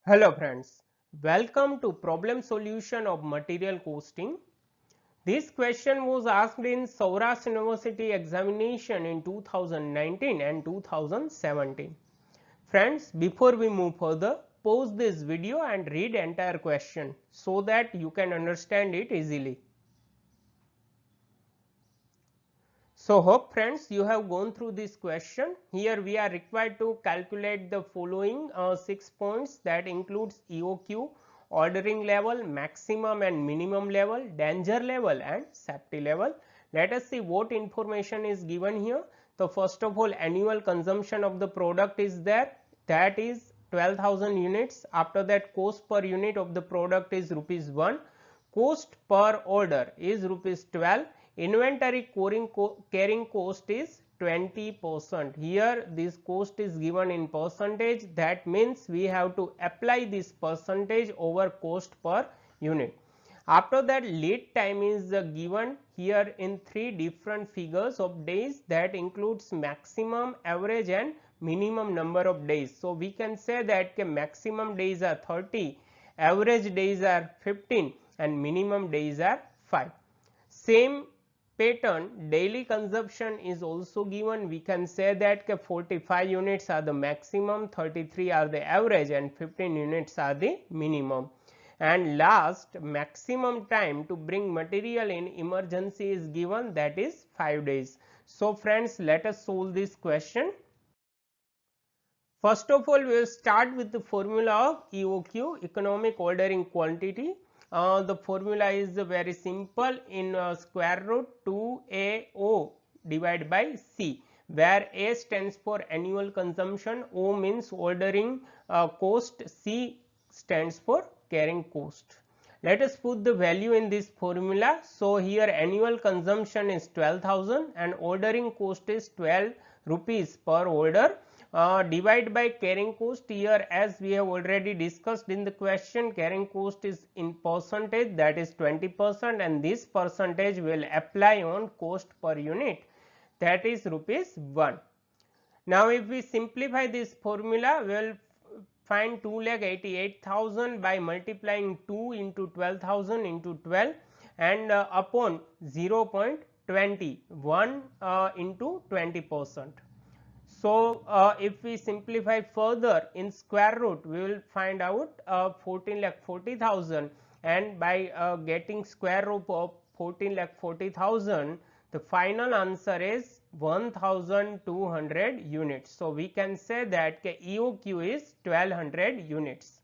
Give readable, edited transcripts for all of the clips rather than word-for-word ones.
Hello friends, welcome to problem solution of material costing. This question was asked in Saurashtra University examination in 2019 and 2017. Friends, before we move further, pause this video and read entire question so that you can understand it easily. So, hope friends you have gone through this question. Here we are required to calculate the following 6 points, that includes EOQ, ordering level, maximum and minimum level, danger level and safety level. Let us see what information is given here. So, first of all, annual consumption of the product is there, that is 12,000 units. After that, cost per unit of the product is rupees 1, cost per order is rupees 12, inventory carrying cost is 20%. Here this cost is given in percentage, that means we have to apply this percentage over cost per unit. After that, lead time is given here in 3 different figures of days, that includes maximum, average and minimum number of days. So, we can say that maximum days are 30, average days are 15 and minimum days are 5. Same pattern, daily consumption is also given. We can say that 45 units are the maximum, 33 are the average and 15 units are the minimum. And last, maximum time to bring material in emergency is given, that is 5 days. So, friends, let us solve this question. First of all, we will start with the formula of EOQ, economic ordering quantity. The formula is very simple, in square root 2AO divided by C, where A stands for annual consumption, O means ordering cost, C stands for carrying cost. Let us put the value in this formula. So, here annual consumption is 12,000 and ordering cost is 12 rupees per order. Divide by carrying cost. Here, as we have already discussed in the question, carrying cost is in percentage, that is 20%, and this percentage will apply on cost per unit, that is rupees 1. Now, if we simplify this formula, we will find 2,88,000 by multiplying 2 into 12,000 into 12 and upon 0.20, 1 into 20%. So, if we simplify further in square root, we will find out 14,40,000, and by getting square root of 14,40,000, the final answer is 1,200 units. So, we can say that EOQ is 1200 units.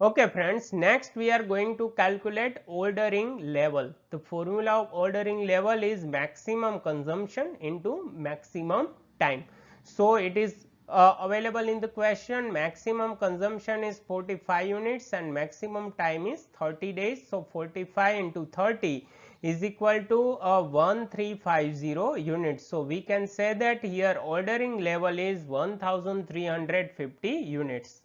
Okay friends, next we are going to calculate ordering level. The formula of ordering level is maximum consumption into maximum time. So, it is available in the question. Maximum consumption is 45 units and maximum time is 30 days. So, 45 into 30 is equal to 1350 units. So, we can say that here ordering level is 1350 units.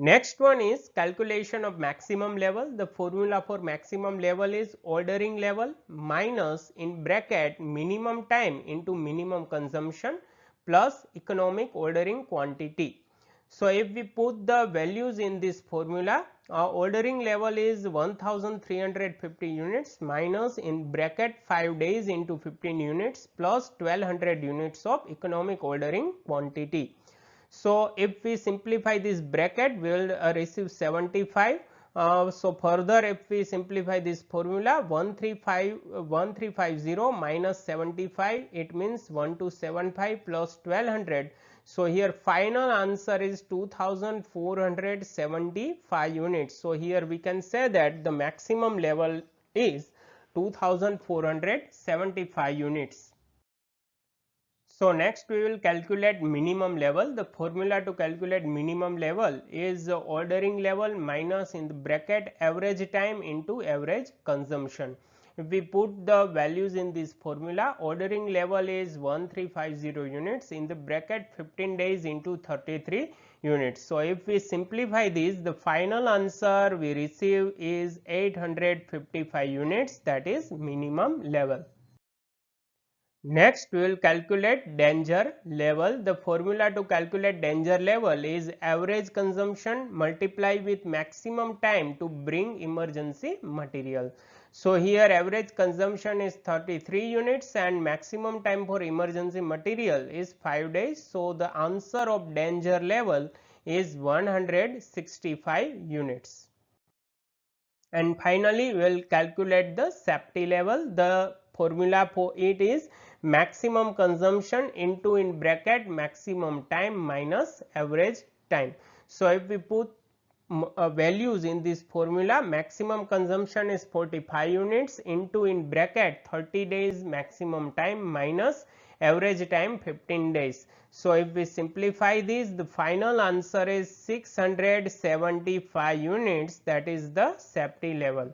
Next one is calculation of maximum level. The formula for maximum level is ordering level minus in bracket minimum time into minimum consumption plus economic ordering quantity. So, if we put the values in this formula, ordering level is 1350 units minus in bracket 5 days into 15 units plus 1200 units of economic ordering quantity. So, if we simplify this bracket, we will receive 75. So, further if we simplify this formula, 1350 minus 75, it means 1275 plus 1200. So, here final answer is 2475 units. So, here we can say that the maximum level is 2475 units. So, next we will calculate minimum level. The formula to calculate minimum level is ordering level minus in the bracket average time into average consumption. If we put the values in this formula, ordering level is 1350 units, in the bracket 15 days into 33 units. So, if we simplify this, the final answer we receive is 855 units, that is minimum level. Next, we will calculate danger level. The formula to calculate danger level is average consumption multiplied with maximum time to bring emergency material. So, here average consumption is 33 units and maximum time for emergency material is 5 days. So, the answer of danger level is 165 units. And finally, we will calculate the safety level. The formula for it is maximum consumption into in bracket maximum time minus average time. So, if we put values in this formula, maximum consumption is 45 units into in bracket 30 days maximum time minus average time 15 days. So, if we simplify this, the final answer is 675 units, that is the safety level.